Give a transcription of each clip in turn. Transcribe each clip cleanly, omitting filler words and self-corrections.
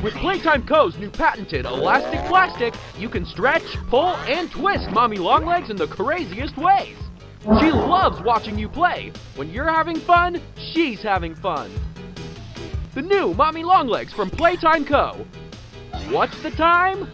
With Playtime Co.'s new patented elastic plastic, you can stretch, pull, and twist Mommy Longlegs in the craziest ways. She loves watching you play. When you're having fun, she's having fun. The new Mommy Longlegs from Playtime Co. What's the time?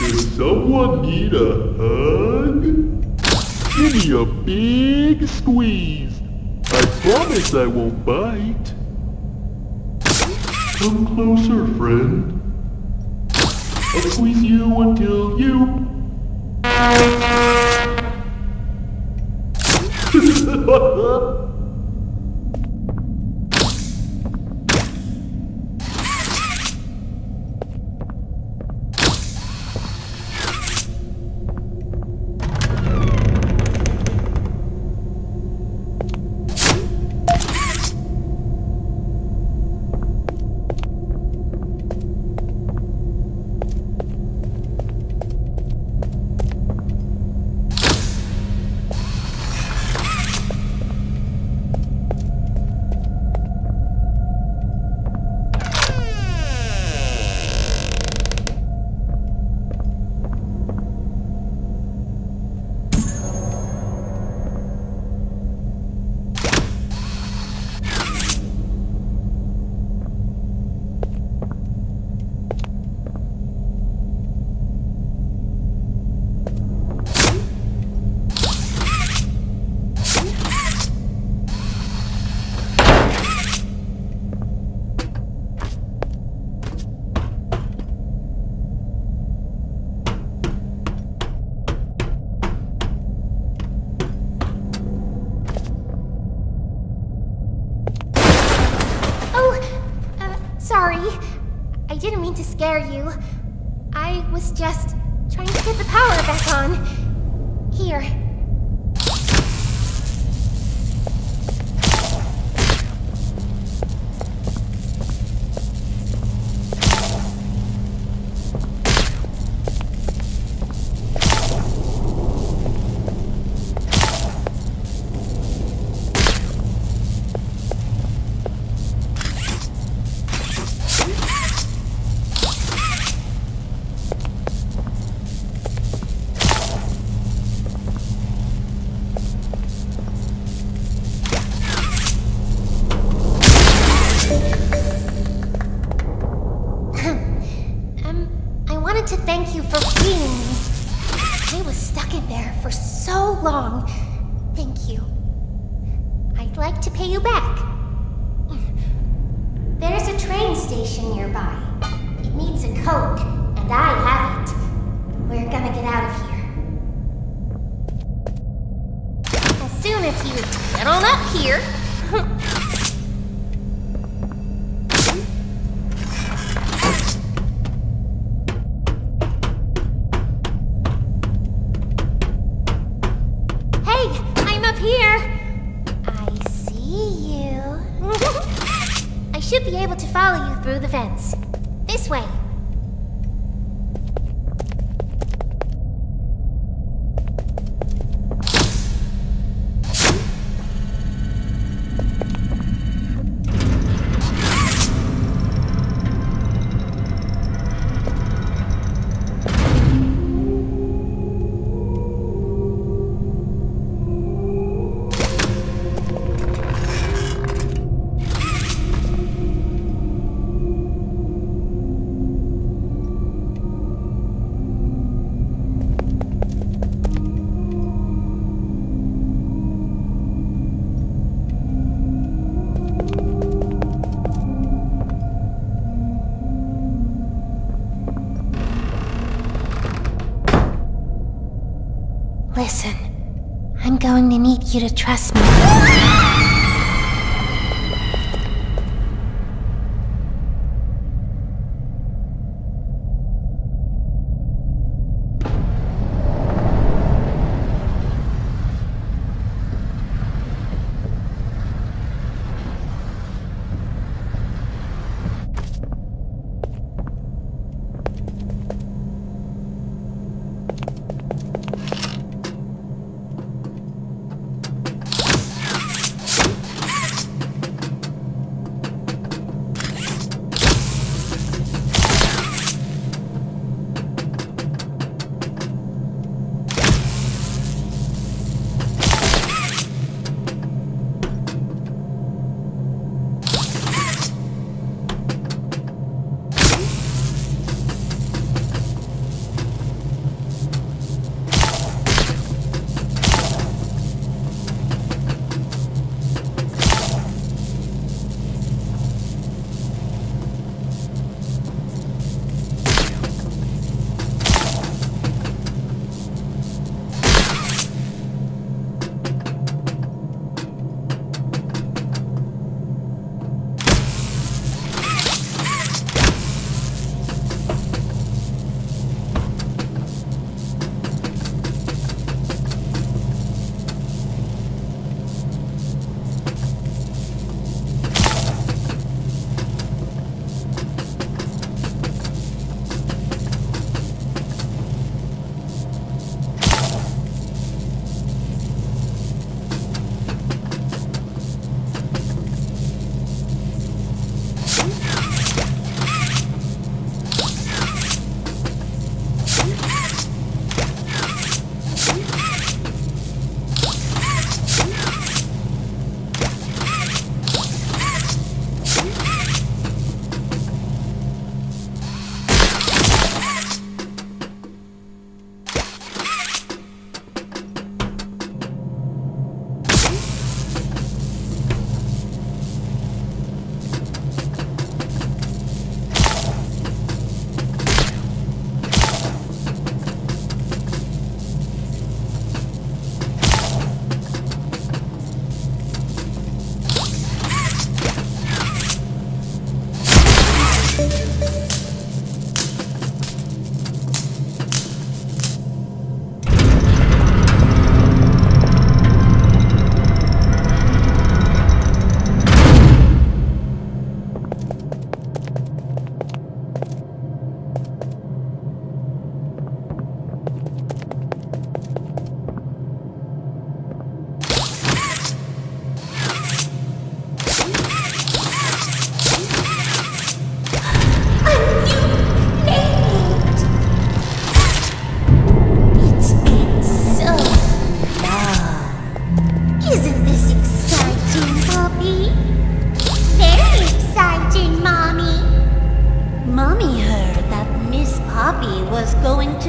Does someone need a hug? Give me a big squeeze. I promise I won't bite. Come closer, friend. I'll squeeze you until you... Sorry. I didn't mean to scare you. I was just trying to get the power back on. Here. To thank you for freeing me. I was stuck in there for so long. Thank you. I'd like to pay you back. There's a train station nearby. It needs a code, and I have it. We're gonna get out of here. As soon as you get on up here... Hey, I'm up here! I see you. I should be able to follow you through the fence. This way. Listen, I'm going to need you to trust me.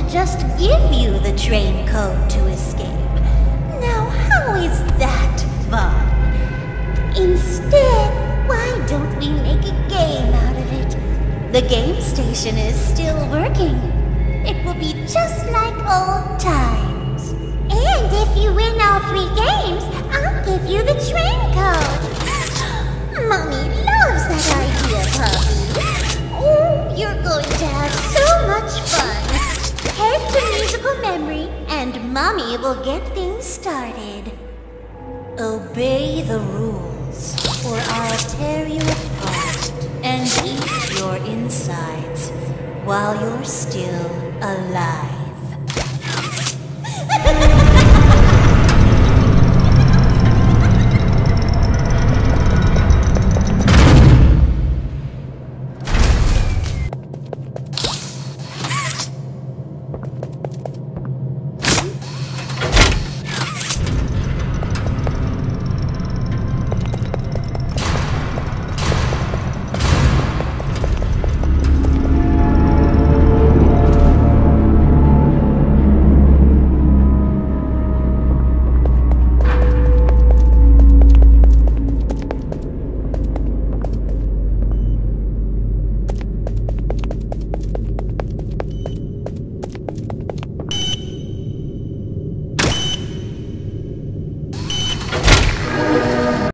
just give you the train code to escape. Now how is that fun? Instead, why don't we make a game out of it. The game station is still working. It will be just like old times. And if you win all 3 games, I'll give you the train code. Mommy loves that idea, Poppy. Oh, you're going to have so much fun. Head to musical memory, and Mommy will get things started. Obey the rules, or I'll tear you apart and eat your insides while you're still alive.